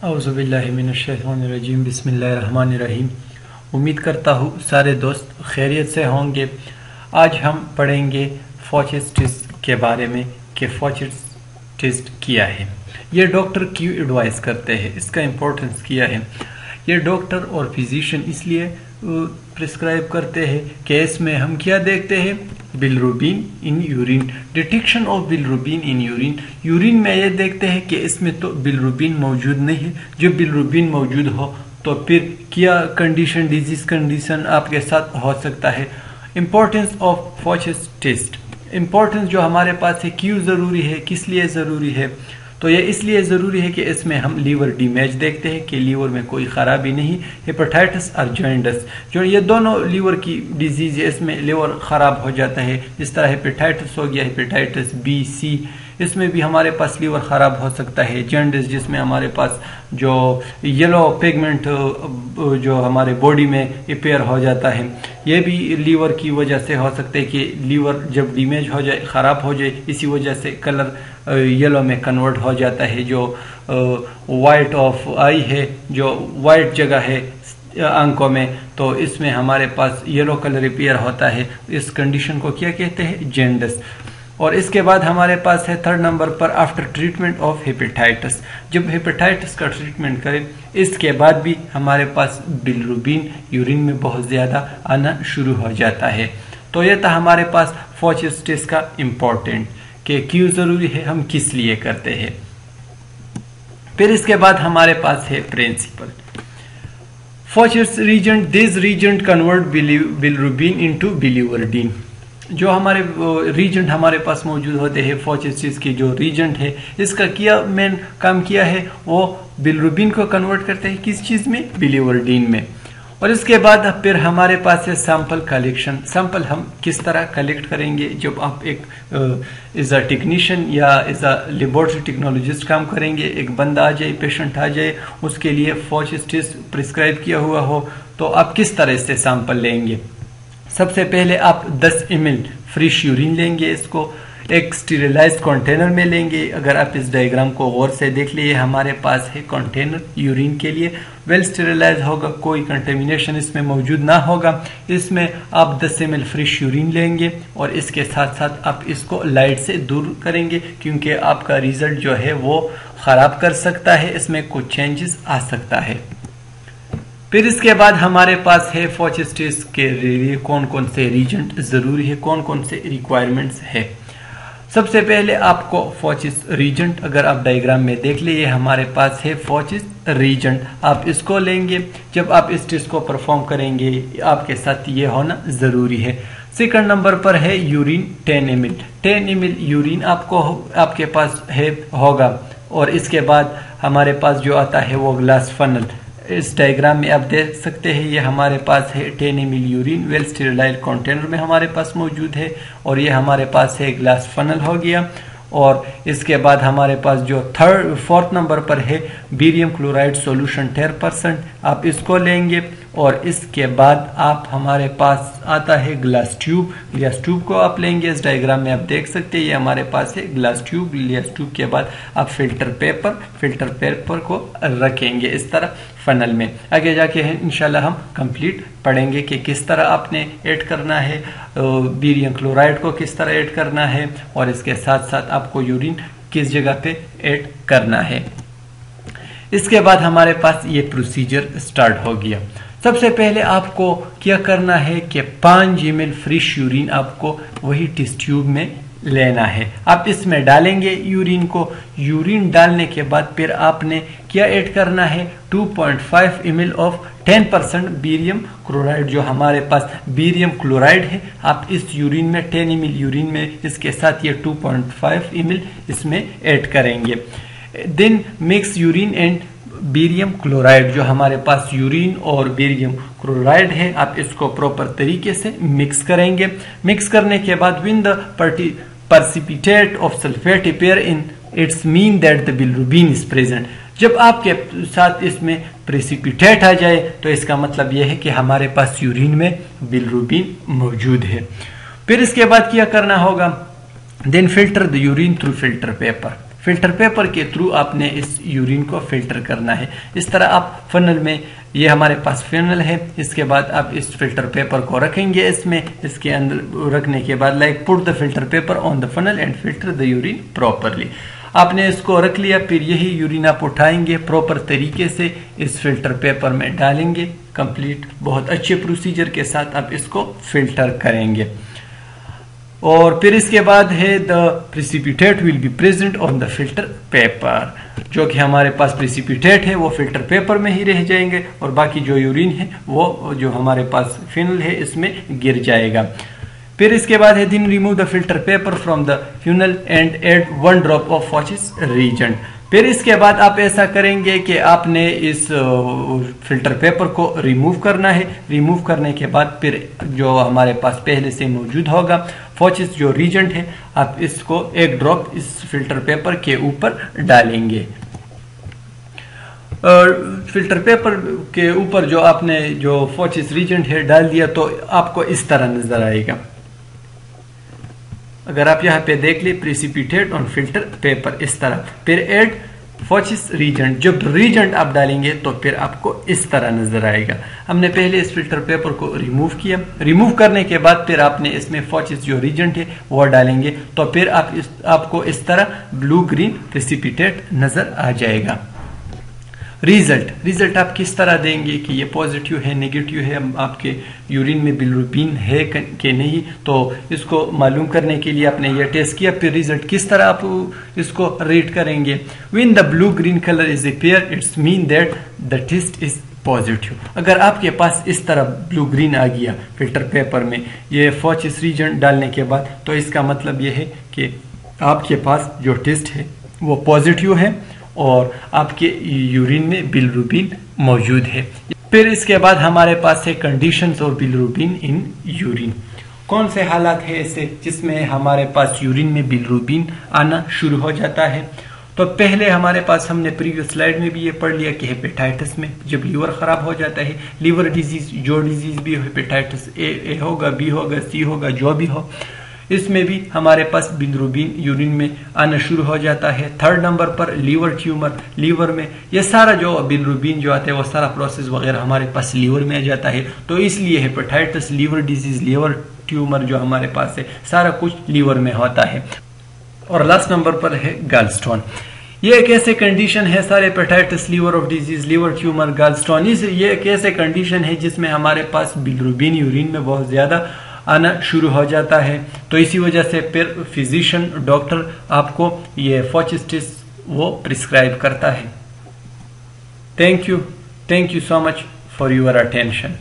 औज़ुबिल्लाहिमिनश्शैतानिर्रजीम बिस्मिल्लाहिर्रहमानिर्रहीम। उम्मीद करता हूँ सारे दोस्त खैरियत से होंगे। आज हम पढ़ेंगे फॉचिस टेस्ट के बारे में कि फॉचिस टेस्ट क्या है, ये डॉक्टर क्यों एडवाइस करते हैं, इसका इम्पोर्टेंस क्या है। ये डॉक्टर और फिजिशियन इसलिए प्रिस्क्राइब करते हैं कि इसमें हम क्या देखते हैं, bilirubin in urine, detection of bilirubin in urine. Urine में ये देखते हैं कि इसमें तो बिलरुबिन मौजूद नहीं है। जब बिलरुबिन मौजूद हो तो फिर क्या कंडीशन, डिजीज कंडीशन आपके साथ हो सकता है। इम्पोर्टेंस ऑफ फॉचिस टेस्ट, इम्पोर्टेंस जो हमारे पास है, क्यों ज़रूरी है, किस लिए ज़रूरी है। तो ये इसलिए ज़रूरी है कि इसमें हम लीवर डैमेज देखते हैं कि लीवर में कोई ख़राबी नहीं। हेपेटाइटिस और जॉन्डिस, जो ये दोनों लीवर की डिजीज़ है, इसमें लीवर ख़राब हो जाता है। जिस तरह हेपेटाइटिस हो गया, हेपेटाइटिस बी, सी, इसमें भी हमारे पास लीवर ख़राब हो सकता है। जॉन्डिस, जिसमें हमारे पास जो येलो पिगमेंट जो हमारे बॉडी में अपीयर हो जाता है, ये भी लीवर की वजह से हो सकता है कि लीवर जब डैमेज हो जाए, ख़राब हो जाए, इसी वजह से कलर येलो में कन्वर्ट हो जाता है। जो वाइट ऑफ आई है, जो वाइट जगह है आंखों में, तो इसमें हमारे पास येलो कलर अपीयर होता है। इस कंडीशन को क्या कहते हैं, जॉन्डिस। और इसके बाद हमारे पास है थर्ड नंबर पर आफ्टर ट्रीटमेंट ऑफ हेपेटाइटिस। जब हेपेटाइटिस का ट्रीटमेंट करें, इसके बाद भी हमारे पास बिलरुबिन यूरिन में बहुत ज़्यादा आना शुरू हो जाता है। तो यह था हमारे पास फॉचिस टेस्ट का इम्पोर्टेंट कि क्यों ज़रूरी है, हम किस लिए करते हैं। फिर इसके बाद हमारे पास है principal. Fouchet's reagent, this reagent convert bilirubin into biliverdin. जो हमारे रीजेंट हमारे पास मौजूद होते हैं, फॉचिस की जो रीजेंट है, इसका क्या मेन काम किया है, वो बिलरुबिन को कन्वर्ट करते हैं किस चीज़ में, बिलिवर्डिन में। और इसके बाद फिर हमारे पास है सैंपल कलेक्शन। सैंपल हम किस तरह कलेक्ट करेंगे, जब आप एक एज अ टेक्नीशियन या एज अ लेबोरेटरी टेक्नोलॉजिस्ट काम करेंगे, एक बंदा आ जाए, पेशेंट आ जाए, उसके लिए फॉचिस टेस्ट प्रिस्क्राइब किया हुआ हो, तो आप किस तरह से सैंपल लेंगे। सबसे पहले आप 10 ml फ्रेश यूरिन लेंगे, इसको एक स्टेरिलाइज्ड कंटेनर में लेंगे। अगर आप इस डायग्राम को गौर से देख लिए, हमारे पास है कंटेनर यूरिन के लिए, वेल स्टेरिलाइज होगा, कोई कंटेमिनेशन इसमें मौजूद ना होगा। इसमें आप 10 ml फ्रेश यूरिन लेंगे और इसके साथ साथ आप इसको लाइट से दूर करेंगे, क्योंकि आपका रिजल्ट जो है वो ख़राब कर सकता है, इसमें कुछ चेंजेस आ सकता है। फिर इसके बाद हमारे पास है फॉचिस टेस्ट के लिए कौन कौन से रीजेंट ज़रूरी है, कौन कौन से रिक्वायरमेंट्स है। सबसे पहले आपको फॉचिस रीजेंट, अगर आप डायग्राम में देख लिए, हमारे पास है फॉचिस रीजेंट, आप इसको लेंगे। जब आप इस टेस्ट को परफॉर्म करेंगे, आपके साथ ये होना ज़रूरी है। सेकंड नंबर पर है यूरिन 10 ml। 10 ml यूरिन आपके पास है होगा। और इसके बाद हमारे पास जो आता है वो ग्लास फनल, इस डायग्राम में आप देख सकते हैं, ये हमारे पास है 10 ml urine well sterilised container में हमारे पास मौजूद है। और ये हमारे पास है ग्लास फनल हो गया। और इसके बाद हमारे पास जो फोर्थ नंबर पर है बेरियम क्लोराइड सॉल्यूशन 10%, आप इसको लेंगे। और इसके बाद आप हमारे पास आता है ग्लास ट्यूब। ग्लास ट्यूब को आप लेंगे, इस डायग्राम में आप देख सकते हैं, ये हमारे पास है ग्लास ट्यूब। ग्लास ट्यूब के बाद आप फिल्टर पेपर को रखेंगे इस तरह फनल में। आगे जाके इंशाल्लाह हम कंप्लीट पढ़ेंगे कि किस तरह आपने ऐड करना है, बेरियम क्लोराइड को किस तरह ऐड करना है, और इसके साथ साथ आपको यूरिन किस जगह पे ऐड करना है। इसके बाद हमारे पास ये प्रोसीजर स्टार्ट हो गया। सबसे पहले आपको क्या करना है कि 5 ml फ्रेश यूरिन आपको वही टेस्ट ट्यूब में लेना है। आप इसमें डालेंगे यूरिन को। यूरिन डालने के बाद फिर आपने क्या ऐड करना है, 2.5 ml ऑफ 10% बेरियम क्लोराइड। जो हमारे पास बेरियम क्लोराइड है, आप इस यूरिन में 10 ml यूरिन में इसके साथ ये 2.5 ml इसमें ऐड करेंगे। Then mix urine and barium chloride. जो हमारे पास यूरिन और बेरियम क्लोराइड है, आप इसको प्रॉपर तरीके से मिक्स करेंगे। मिक्स करने के बाद when the precipitate of sulfate appear in, it's mean that the bilirubin is present। जब आपके साथ इसमें प्रेसिपिटेट आ जाए, तो इसका मतलब यह है कि हमारे पास यूरिन में बिलिरुबिन मौजूद है। फिर इसके बाद क्या करना होगा, then filter the urine through filter paper. Filter paper के थ्रू आपने इस यूरिन को फिल्टर करना है। इस तरह आप फनल में, ये हमारे पास फनल है, इसके बाद आप इस फिल्टर पेपर को रखेंगे इसमें, इसके अंदर रखने के बाद like put the filter paper on the funnel and filter the urine properly. आपने इसको रख लिया, फिर यही यूरिन आप उठाएंगे प्रॉपर तरीके से इस फिल्टर पेपर में डालेंगे, कंप्लीट बहुत अच्छे प्रोसीजर के साथ आप इसको फिल्टर करेंगे। और फिर इसके बाद है the precipitate will be present on the filter paper, जो कि हमारे पास प्रेसिपिटेट है वो फिल्टर पेपर में ही रह जाएंगे और बाकी जो यूरिन है वो जो हमारे पास फिनल है इसमें गिर जाएगा। फिर इसके बाद है दिन remove the filter paper from the funnel and add 1 drop of Fouchet's reagent. फिर इसके बाद आप ऐसा करेंगे कि आपने इस फिल्टर पेपर को रिमूव करना है। रिमूव करने के बाद फिर जो हमारे पास पहले से मौजूद होगा फॉचिस जो रीजेंट है, आप इसको 1 ड्रॉप इस फिल्टर पेपर के ऊपर डालेंगे। फिल्टर पेपर के ऊपर जो आपने जो फॉचिस रीजेंट है डाल दिया तो आपको इस तरह नजर आएगा। अगर आप यहाँ पे देख ले प्रेसिपिटेट ऑन फिल्टर पेपर इस तरह, फिर एड फॉचिस रीजेंट, जब रीजेंट आप डालेंगे तो फिर आपको इस तरह नजर आएगा। हमने पहले इस फिल्टर पेपर को रिमूव किया, रिमूव करने के बाद फिर आपने इसमें फॉचिस जो रीजेंट है वो डालेंगे तो फिर आपको इस तरह ब्लू ग्रीन प्रेसिपिटेट नजर आ जाएगा। रिजल्ट आप किस तरह देंगे कि ये पॉजिटिव है नेगेटिव है, आपके यूरिन में बिलिरुबिन है कि नहीं, तो इसको मालूम करने के लिए आपने ये टेस्ट किया। फिर रिजल्ट किस तरह आप इसको रेट करेंगे। When the blue green colour is appear its mean that the test is positive. अगर आपके पास इस तरह ब्लू ग्रीन आ गया फिल्टर पेपर में ये फॉचिस रीजेंट डालने के बाद, तो इसका मतलब ये है कि आपके पास जो टेस्ट है वो पॉजिटिव है और आपके यूरिन में बिलिरुबिन मौजूद है। फिर इसके बाद हमारे पास है कंडीशंस और बिलिरुबिन इन यूरिन। कौन से हालात है ऐसे जिसमें हमारे पास यूरिन में बिलिरुबिन आना शुरू हो जाता है। तो पहले हमारे पास हमने प्रीवियस स्लाइड में भी ये पढ़ लिया कि हेपेटाइटिस में जब लीवर खराब हो जाता है, लीवर डिजीज जो डिजीज भी हो, हेपेटाइटिस ए होगा, बी होगा, सी होगा, जो भी हो, इसमें भी हमारे पास बिलिरुबिन यूरिन में आना शुरू हो जाता है। 3rd नंबर पर लीवर ट्यूमर, लीवर में ये सारा जो बिलिरुबिन जो आता है वो सारा प्रोसेस वगैरह हमारे पास लीवर में आ जाता है, तो इसलिए hepatitis, liver disease, liver tumour जो हमारे पास है सारा कुछ लीवर में होता है। और लास्ट नंबर पर है गॉलस्टोन। ये एक ऐसे कंडीशन है, सारे hepatitis, liver of disease, liver tumour, gallstone, ये एक ऐसे कंडीशन है जिसमें हमारे पास बिलिरुबिन यूरिन में बहुत ज्यादा आना शुरू हो जाता है। तो इसी वजह से फिर फिजिशियन, डॉक्टर आपको ये फॉचिस टेस्ट वो प्रिस्क्राइब करता है। Thank you so much for your attention.